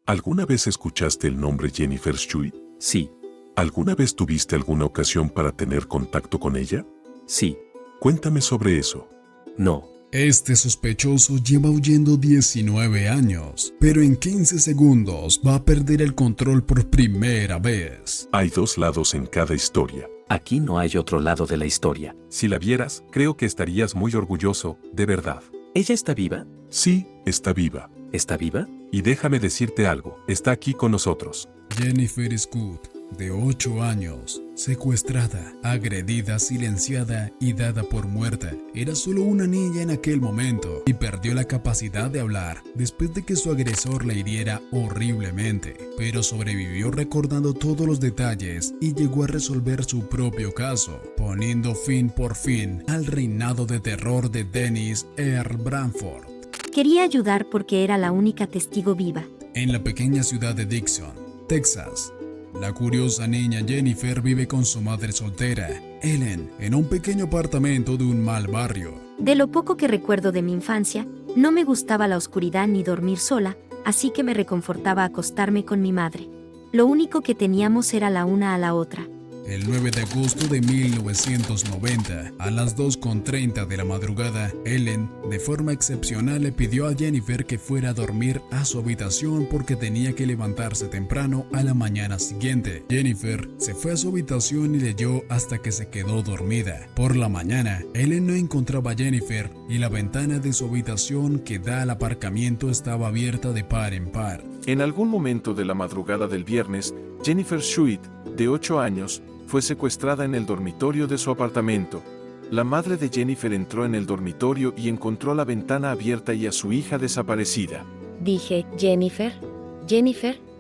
¿Alguna vez escuchaste el nombre Jennifer Shui? Sí, ¿Alguna vez tuviste alguna ocasión para tener contacto con ella? sí, Cuéntame sobre eso. no. Este sospechoso lleva huyendo 19 años, pero en 15 segundos va a perder el control por primera vez. Hay dos lados en cada historia. Aquí no hay otro lado de la historia. Si la vieras, creo que estarías muy orgulloso, de verdad. ¿Ella está viva? Sí, está viva. ¿Está viva? Y déjame decirte algo, está aquí con nosotros. Jennifer Scott, de 8 años, secuestrada, agredida, silenciada y dada por muerta. Era solo una niña en aquel momento y perdió la capacidad de hablar después de que su agresor la hiriera horriblemente, pero sobrevivió recordando todos los detalles y llegó a resolver su propio caso, poniendo fin por fin al reinado de terror de Dennis R. Branford. Quería ayudar porque era la única testigo viva. En la pequeña ciudad de Dixon, Texas, la curiosa niña Jennifer vive con su madre soltera, Ellen, en un pequeño apartamento de un mal barrio. De lo poco que recuerdo de mi infancia, no me gustaba la oscuridad ni dormir sola, así que me reconfortaba acostarme con mi madre. Lo único que teníamos era la una a la otra. El 9 de agosto de 1990, a las 2:30 de la madrugada, Ellen, de forma excepcional, le pidió a Jennifer que fuera a dormir a su habitación porque tenía que levantarse temprano a la mañana siguiente. Jennifer se fue a su habitación y leyó hasta que se quedó dormida. Por la mañana, Ellen no encontraba a Jennifer y la ventana de su habitación que da al aparcamiento estaba abierta de par en par. En algún momento de la madrugada del viernes, Jennifer Schuit, de 8 años, fue secuestrada en el dormitorio de su apartamento. La madre de Jennifer entró en el dormitorio y encontró la ventana abierta y a su hija desaparecida. Dije, Jennifer,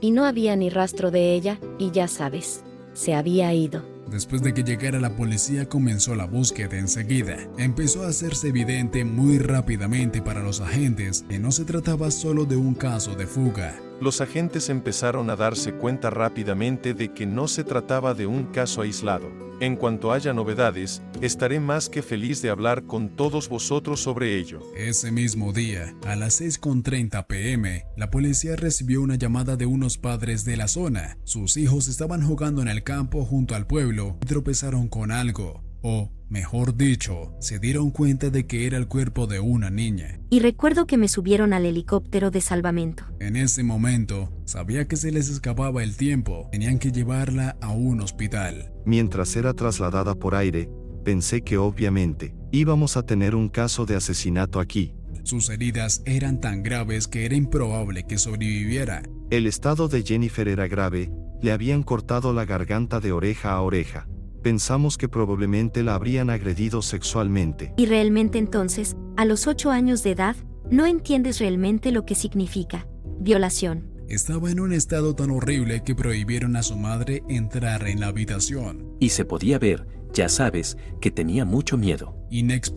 y no había ni rastro de ella, y ya sabes, se había ido. Después de que llegara la policía comenzó la búsqueda enseguida. Empezó a hacerse evidente muy rápidamente para los agentes que no se trataba solo de un caso de fuga. Los agentes empezaron a darse cuenta rápidamente de que no se trataba de un caso aislado. En cuanto haya novedades, estaré más que feliz de hablar con todos vosotros sobre ello. Ese mismo día, a las 6:30 p.m., la policía recibió una llamada de unos padres de la zona. Sus hijos estaban jugando en el campo junto al pueblo y tropezaron con algo. O, mejor dicho, se dieron cuenta de que era el cuerpo de una niña. Y recuerdo que me subieron al helicóptero de salvamento. En ese momento, sabía que se les escapaba el tiempo. Tenían que llevarla a un hospital. Mientras era trasladada por aire, pensé que obviamente íbamos a tener un caso de asesinato aquí. Sus heridas eran tan graves que era improbable que sobreviviera. El estado de Jennifer era grave, le habían cortado la garganta de oreja a oreja. Pensamos que probablemente la habrían agredido sexualmente. Y realmente entonces, a los 8 años de edad, no entiendes realmente lo que significa violación. Estaba en un estado tan horrible que prohibieron a su madre entrar en la habitación. Y se podía ver, ya sabes, que tenía mucho miedo.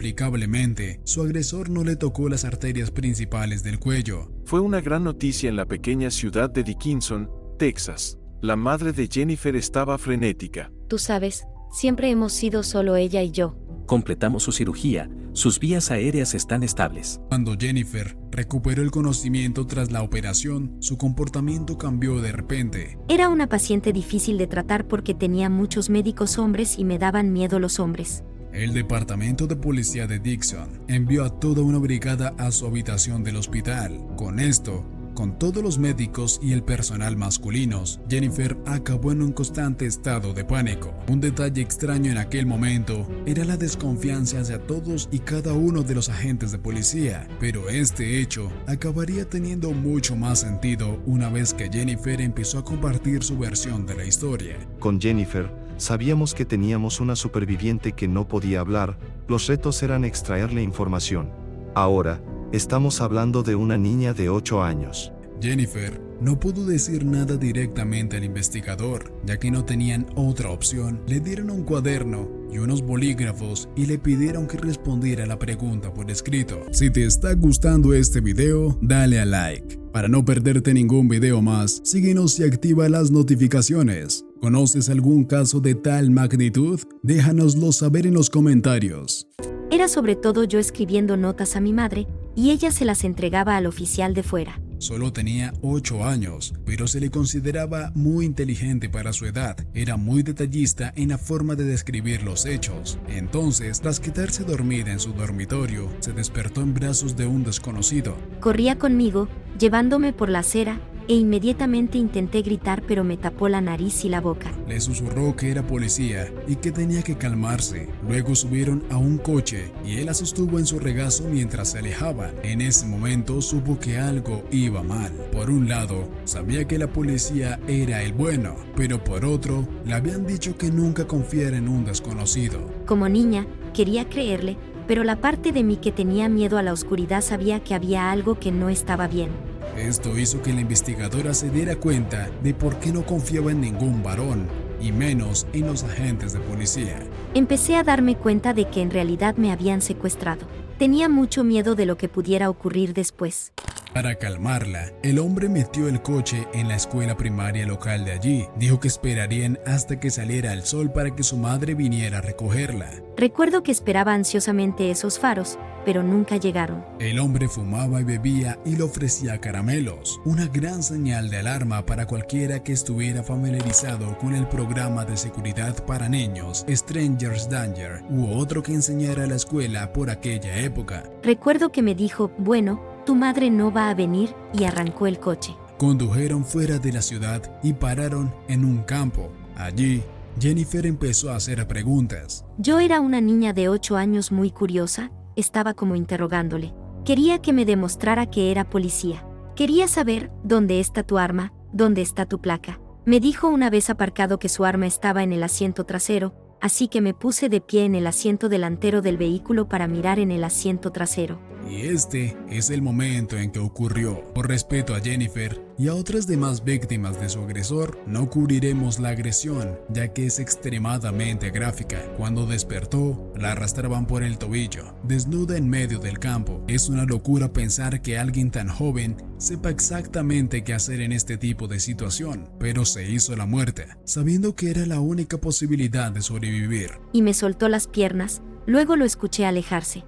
Inexplicablemente, su agresor no le tocó las arterias principales del cuello. Fue una gran noticia en la pequeña ciudad de Dickinson, Texas. La madre de Jennifer estaba frenética. Tú sabes, siempre hemos sido solo ella y yo. Completamos su cirugía, sus vías aéreas están estables. Cuando Jennifer recuperó el conocimiento tras la operación, su comportamiento cambió de repente. Era una paciente difícil de tratar porque tenía muchos médicos hombres y me daban miedo los hombres. El departamento de policía de Dixon envió a toda una brigada a su habitación del hospital. Con esto, con todos los médicos y el personal masculinos, Jennifer acabó en un constante estado de pánico. Un detalle extraño en aquel momento era la desconfianza hacia todos y cada uno de los agentes de policía, pero este hecho acabaría teniendo mucho más sentido una vez que Jennifer empezó a compartir su versión de la historia. Con Jennifer, sabíamos que teníamos una superviviente que no podía hablar, los retos eran extraerle información. Ahora, estamos hablando de una niña de 8 años. Jennifer no pudo decir nada directamente al investigador, ya que no tenían otra opción. Le dieron un cuaderno y unos bolígrafos y le pidieron que respondiera la pregunta por escrito. Si te está gustando este video, dale a like. Para no perderte ningún video más, síguenos y activa las notificaciones. ¿Conoces algún caso de tal magnitud? Déjanoslo saber en los comentarios. Era sobre todo yo escribiendo notas a mi madre, y ella se las entregaba al oficial de fuera. Solo tenía 8 años, pero se le consideraba muy inteligente para su edad. Era muy detallista en la forma de describir los hechos. Entonces, tras quedarse dormida en su dormitorio, se despertó en brazos de un desconocido. Corría conmigo, llevándome por la acera, e inmediatamente intenté gritar, pero me tapó la nariz y la boca. Le susurró que era policía y que tenía que calmarse. Luego subieron a un coche y él la sostuvo en su regazo mientras se alejaban. En ese momento supo que algo iba mal. Por un lado, sabía que la policía era el bueno, pero por otro, le habían dicho que nunca confiara en un desconocido. Como niña, quería creerle, pero la parte de mí que tenía miedo a la oscuridad sabía que había algo que no estaba bien. Esto hizo que la investigadora se diera cuenta de por qué no confiaba en ningún varón, y menos en los agentes de policía. Empecé a darme cuenta de que en realidad me habían secuestrado. Tenía mucho miedo de lo que pudiera ocurrir después. Para calmarla, el hombre metió el coche en la escuela primaria local de allí. Dijo que esperarían hasta que saliera el sol para que su madre viniera a recogerla. Recuerdo que esperaba ansiosamente esos faros, pero nunca llegaron. El hombre fumaba y bebía y le ofrecía caramelos, una gran señal de alarma para cualquiera que estuviera familiarizado con el programa de seguridad para niños Stranger's Danger u otro que enseñara a la escuela por aquella época. Recuerdo que me dijo, bueno, tu madre no va a venir, y arrancó el coche. Condujeron fuera de la ciudad y pararon en un campo. Allí, Jennifer empezó a hacer preguntas. Yo era una niña de 8 años muy curiosa, estaba como interrogándole. Quería que me demostrara que era policía. Quería saber, ¿dónde está tu arma? ¿Dónde está tu placa? Me dijo una vez aparcado que su arma estaba en el asiento trasero, así que me puse de pie en el asiento delantero del vehículo para mirar en el asiento trasero. Y este es el momento en que ocurrió. Por respeto a Jennifer y a otras demás víctimas de su agresor, no cubriremos la agresión, ya que es extremadamente gráfica. Cuando despertó, la arrastraban por el tobillo, desnuda en medio del campo. Es una locura pensar que alguien tan joven sepa exactamente qué hacer en este tipo de situación, pero se hizo la muerte, sabiendo que era la única posibilidad de sobrevivir. Y me soltó las piernas, luego lo escuché alejarse.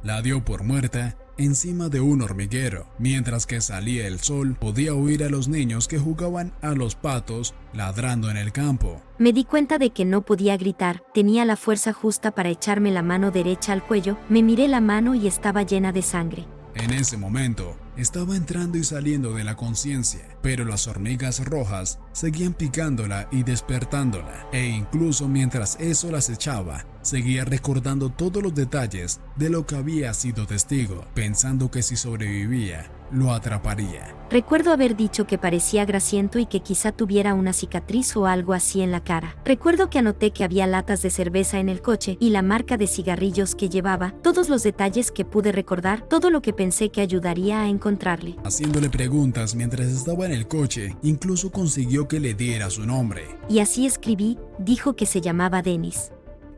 La dio por muerta encima de un hormiguero. Mientras que salía el sol, podía oír a los niños que jugaban a los patos ladrando en el campo. Me di cuenta de que no podía gritar, tenía la fuerza justa para echarme la mano derecha al cuello, me miré la mano y estaba llena de sangre. En ese momento, estaba entrando y saliendo de la conciencia, pero las hormigas rojas seguían picándola y despertándola, e incluso mientras eso las echaba, seguía recordando todos los detalles de lo que había sido testigo, pensando que si sobrevivía, lo atraparía. Recuerdo haber dicho que parecía grasiento y que quizá tuviera una cicatriz o algo así en la cara. Recuerdo que anoté que había latas de cerveza en el coche y la marca de cigarrillos que llevaba, todos los detalles que pude recordar, todo lo que pensé que ayudaría a encontrarle. Haciéndole preguntas mientras estaba en el coche, incluso consiguió que le diera su nombre. Y así escribí, dijo que se llamaba Dennis.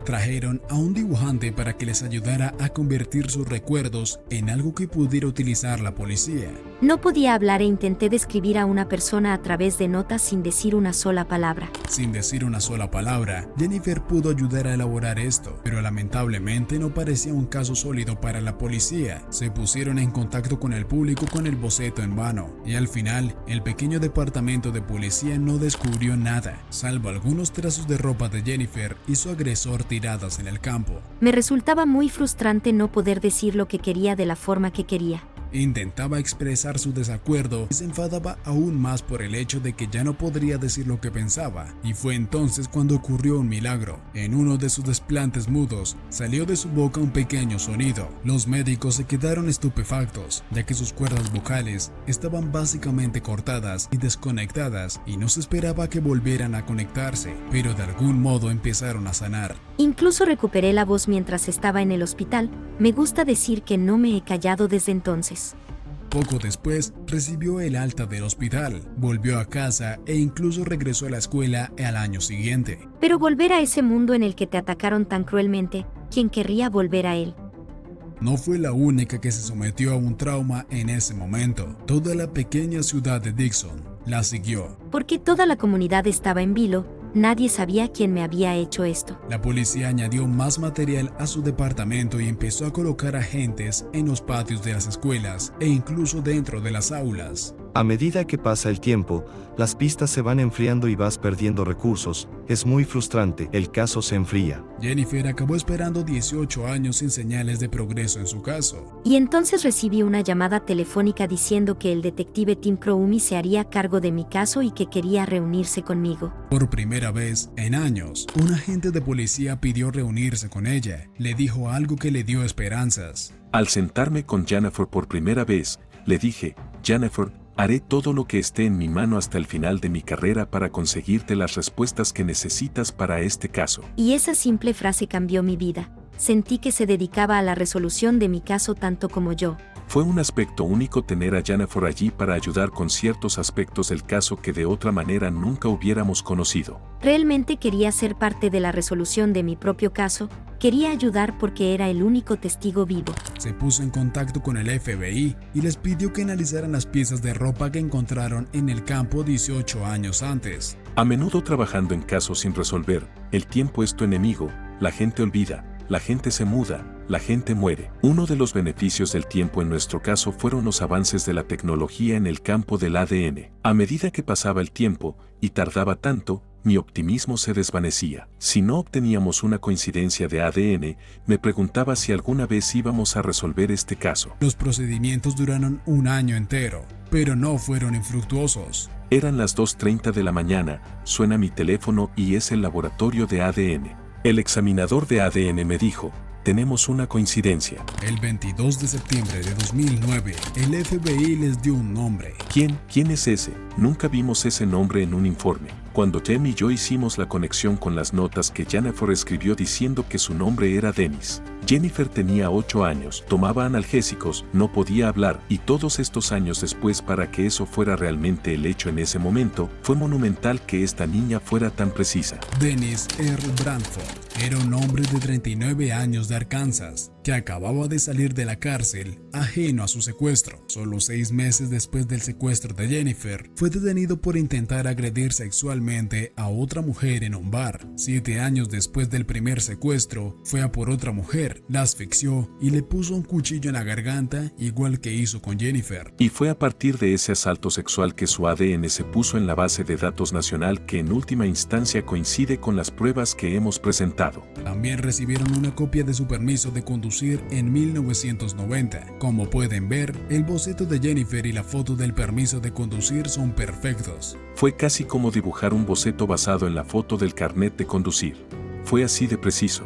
Trajeron a un dibujante para que les ayudara a convertir sus recuerdos en algo que pudiera utilizar la policía. No podía hablar e intenté describir a una persona a través de notas sin decir una sola palabra. Sin decir una sola palabra, Jennifer pudo ayudar a elaborar esto, pero lamentablemente no parecía un caso sólido para la policía. Se pusieron en contacto con el público con el boceto en vano, y al final, el pequeño departamento de policía no descubrió nada, salvo algunos trazos de ropa de Jennifer y su agresor tiradas en el campo. Me resultaba muy frustrante no poder decir lo que quería de la forma que quería. Intentaba expresar su desacuerdo y se enfadaba aún más por el hecho de que ya no podría decir lo que pensaba, y fue entonces cuando ocurrió un milagro. En uno de sus desplantes mudos, salió de su boca un pequeño sonido. Los médicos se quedaron estupefactos, ya que sus cuerdas vocales estaban básicamente cortadas y desconectadas, y no se esperaba que volvieran a conectarse, pero de algún modo empezaron a sanar. Incluso recuperé la voz mientras estaba en el hospital. Me gusta decir que no me he callado desde entonces. Poco después, recibió el alta del hospital, volvió a casa e incluso regresó a la escuela al año siguiente. Pero volver a ese mundo en el que te atacaron tan cruelmente, ¿quién querría volver a él? No fue la única que se sometió a un trauma en ese momento. Toda la pequeña ciudad de Dixon la siguió. Porque toda la comunidad estaba en vilo. Nadie sabía quién me había hecho esto. La policía añadió más material a su departamento y empezó a colocar agentes en los patios de las escuelas e incluso dentro de las aulas. A medida que pasa el tiempo, las pistas se van enfriando y vas perdiendo recursos. Es muy frustrante, el caso se enfría. Jennifer acabó esperando 18 años sin señales de progreso en su caso. Y entonces recibí una llamada telefónica diciendo que el detective Tim Crowley se haría cargo de mi caso y que quería reunirse conmigo. Por primera vez en años, un agente de policía pidió reunirse con ella. Le dijo algo que le dio esperanzas. Al sentarme con Jennifer por primera vez, le dije, Jennifer, haré todo lo que esté en mi mano hasta el final de mi carrera para conseguirte las respuestas que necesitas para este caso. Y esa simple frase cambió mi vida. Sentí que se dedicaba a la resolución de mi caso tanto como yo. Fue un aspecto único tener a Jennifer allí para ayudar con ciertos aspectos del caso que de otra manera nunca hubiéramos conocido. Realmente quería ser parte de la resolución de mi propio caso, quería ayudar porque era el único testigo vivo. Se puso en contacto con el FBI y les pidió que analizaran las piezas de ropa que encontraron en el campo 18 años antes. A menudo trabajando en casos sin resolver, el tiempo es tu enemigo, la gente olvida, la gente se muda, la gente muere. Uno de los beneficios del tiempo en nuestro caso fueron los avances de la tecnología en el campo del ADN. A medida que pasaba el tiempo, y tardaba tanto, mi optimismo se desvanecía. Si no obteníamos una coincidencia de ADN, me preguntaba si alguna vez íbamos a resolver este caso. Los procedimientos duraron un año entero, pero no fueron infructuosos. Eran las 2:30 de la mañana, suena mi teléfono y es el laboratorio de ADN. El examinador de ADN me dijo, tenemos una coincidencia. El 22 de septiembre de 2009, el FBI les dio un nombre. ¿Quién es ese? Nunca vimos ese nombre en un informe. Cuando Jem y yo hicimos la conexión con las notas que Jennifer escribió diciendo que su nombre era Dennis. Jennifer tenía 8 años, tomaba analgésicos, no podía hablar, y todos estos años después para que eso fuera realmente el hecho en ese momento, fue monumental que esta niña fuera tan precisa. Dennis R. Bradford era un hombre de 39 años de Arkansas, que acababa de salir de la cárcel, ajeno a su secuestro. Solo 6 meses después del secuestro de Jennifer, fue detenido por intentar agredir sexualmente a otra mujer en un bar. 7 años después del primer secuestro, fue a por otra mujer, la asfixió y le puso un cuchillo en la garganta, igual que hizo con Jennifer. Y fue a partir de ese asalto sexual que su ADN se puso en la base de datos nacional que en última instancia coincide con las pruebas que hemos presentado. También recibieron una copia de su permiso de conducir en 1990. Como pueden ver, el boceto de Jennifer y la foto del permiso de conducir son perfectos. Fue casi como dibujar un boceto basado en la foto del carnet de conducir. Fue así de preciso.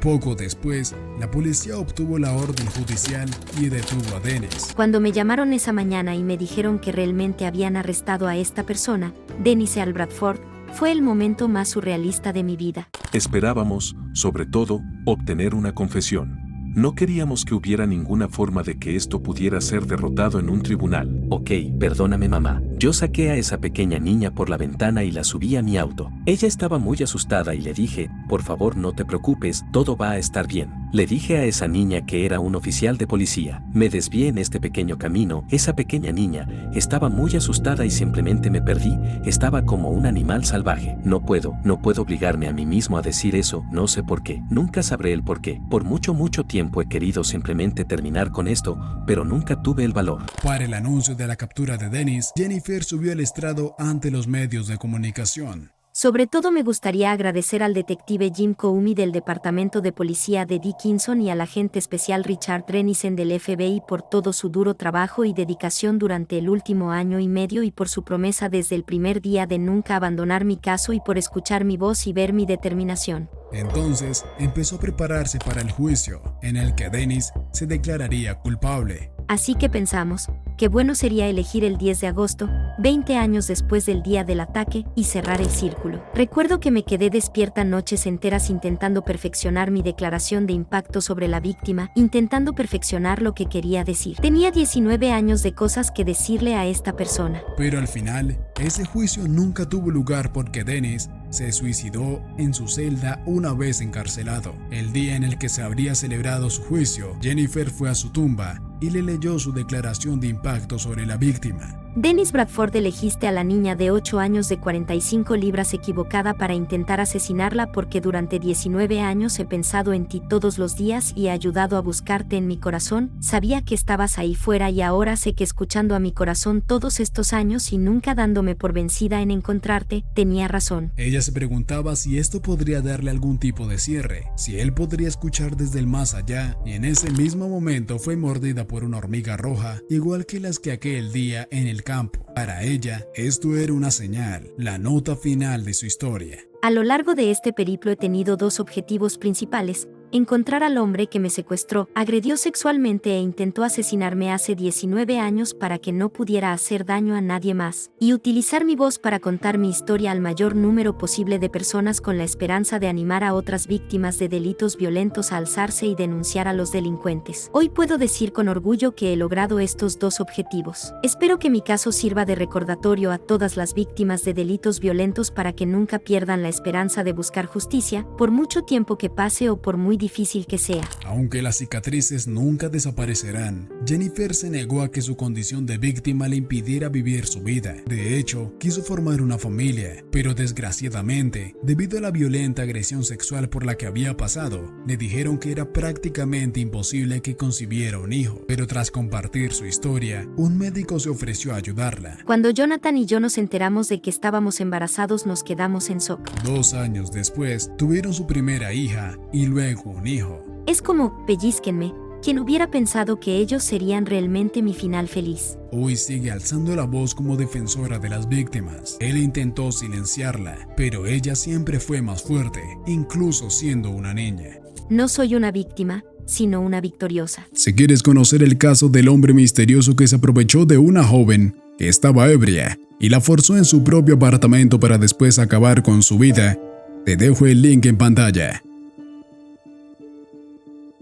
Poco después, la policía obtuvo la orden judicial y detuvo a Dennis. Cuando me llamaron esa mañana y me dijeron que realmente habían arrestado a esta persona, Dennis R. Bradford, fue el momento más surrealista de mi vida. Esperábamos, sobre todo, obtener una confesión. No queríamos que hubiera ninguna forma de que esto pudiera ser derrotado en un tribunal. Ok, perdóname mamá. Yo saqué a esa pequeña niña por la ventana y la subí a mi auto. Ella estaba muy asustada y le dije, por favor no te preocupes, todo va a estar bien. Le dije a esa niña que era un oficial de policía. Me desvié en este pequeño camino. Esa pequeña niña estaba muy asustada y simplemente me perdí. Estaba como un animal salvaje. No puedo obligarme a mí mismo a decir eso. No sé por qué. Nunca sabré el por qué. Por mucho tiempo he querido simplemente terminar con esto, pero nunca tuve el valor. Para el anuncio de la captura de Dennis, Jennifer subió al estrado ante los medios de comunicación. Sobre todo me gustaría agradecer al detective Jim Comey del Departamento de Policía de Dickinson y al agente especial Richard Dennison del FBI por todo su duro trabajo y dedicación durante el último año y medio y por su promesa desde el primer día de nunca abandonar mi caso y por escuchar mi voz y ver mi determinación. Entonces empezó a prepararse para el juicio, en el que Dennis se declararía culpable. Así que pensamos, qué bueno sería elegir el 10 de agosto, 20 años después del día del ataque, y cerrar el círculo. Recuerdo que me quedé despierta noches enteras intentando perfeccionar mi declaración de impacto sobre la víctima, intentando perfeccionar lo que quería decir. Tenía 19 años de cosas que decirle a esta persona. Pero al final, ese juicio nunca tuvo lugar porque Dennis se suicidó en su celda una vez encarcelado. El día en el que se habría celebrado su juicio, Jennifer fue a su tumba y le leyó su declaración de impacto sobre la víctima. Dennis Bradford, elegiste a la niña de 8 años de 45 libras equivocada para intentar asesinarla porque durante 19 años he pensado en ti todos los días y he ayudado a buscarte en mi corazón. Sabía que estabas ahí fuera y ahora sé que escuchando a mi corazón todos estos años y nunca dándome por vencida en encontrarte, tenía razón. Ella se preguntaba si esto podría darle algún tipo de cierre, si él podría escuchar desde el más allá, y en ese mismo momento fue mordida por una hormiga roja, igual que las que aquel día en el campo. Para ella, esto era una señal, la nota final de su historia. A lo largo de este periplo he tenido dos objetivos principales: encontrar al hombre que me secuestró, agredió sexualmente e intentó asesinarme hace 19 años para que no pudiera hacer daño a nadie más, y utilizar mi voz para contar mi historia al mayor número posible de personas con la esperanza de animar a otras víctimas de delitos violentos a alzarse y denunciar a los delincuentes. Hoy puedo decir con orgullo que he logrado estos dos objetivos. Espero que mi caso sirva de recordatorio a todas las víctimas de delitos violentos para que nunca pierdan la esperanza de buscar justicia, por mucho tiempo que pase o por muy difícil que sea. Aunque las cicatrices nunca desaparecerán, Jennifer se negó a que su condición de víctima le impidiera vivir su vida. De hecho, quiso formar una familia, pero desgraciadamente, debido a la violenta agresión sexual por la que había pasado, le dijeron que era prácticamente imposible que concibiera un hijo. Pero tras compartir su historia, un médico se ofreció a ayudarla. Cuando Jonathan y yo nos enteramos de que estábamos embarazados, nos quedamos en shock. 2 años después, tuvieron su primera hija y luego un hijo. Es como, pellizquenme, quien hubiera pensado que ellos serían realmente mi final feliz. Hoy sigue alzando la voz como defensora de las víctimas. Él intentó silenciarla, pero ella siempre fue más fuerte, incluso siendo una niña. No soy una víctima, sino una victoriosa. Si quieres conocer el caso del hombre misterioso que se aprovechó de una joven que estaba ebria y la forzó en su propio apartamento para después acabar con su vida, te dejo el link en pantalla.